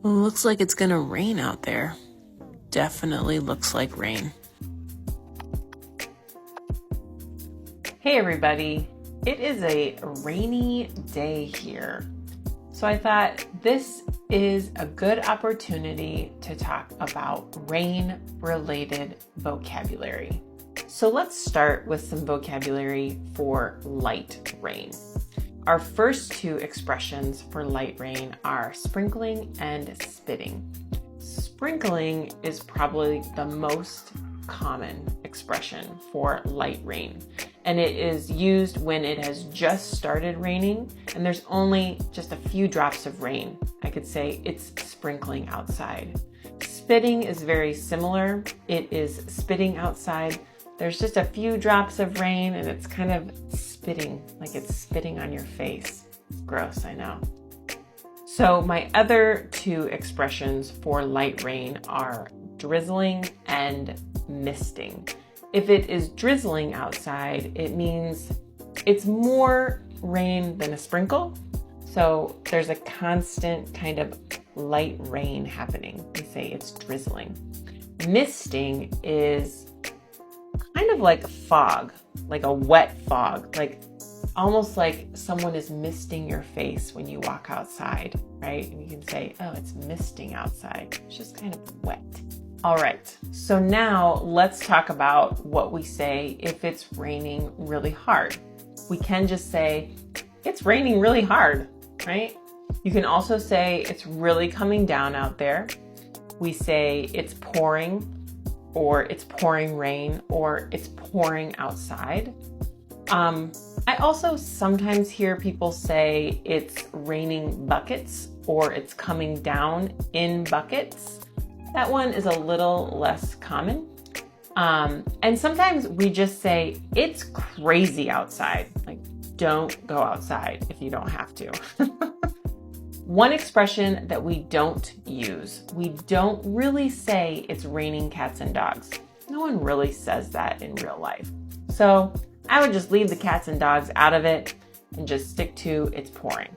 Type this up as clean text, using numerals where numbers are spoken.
Well, looks like it's gonna rain out there. Definitely looks like rain. Hey everybody, it is a rainy day here. So I thought this is a good opportunity to talk about rain-related vocabulary. So let's start with some vocabulary for light rain. Our first two expressions for light rain are sprinkling and spitting. Sprinkling is probably the most common expression for light rain, and it is used when it has just started raining and there's only just a few drops of rain. I could say it's sprinkling outside. Spitting is very similar. It is spitting outside. There's just a few drops of rain and it's kind of spitting, like it's spitting on your face. It's gross, I know. So my other two expressions for light rain are drizzling and misting. If it is drizzling outside, it means it's more rain than a sprinkle. So there's a constant kind of light rain happening. We say it's drizzling. Misting is kind of like fog, like a wet fog, like almost like someone is misting your face when you walk outside, right? And you can say, oh, it's misting outside. It's just kind of wet. All right, so now let's talk about what we say if it's raining really hard. We can just say, it's raining really hard, right? You can also say it's really coming down out there. We say it's pouring, or it's pouring rain, or it's pouring outside. I also sometimes hear people say it's raining buckets, or it's coming down in buckets. That one is a little less common. And sometimes we just say it's crazy outside. Like, don't go outside if you don't have to. One expression that we don't use, we don't really say it's raining cats and dogs. No one really says that in real life. So I would just leave the cats and dogs out of it and just stick to it's pouring.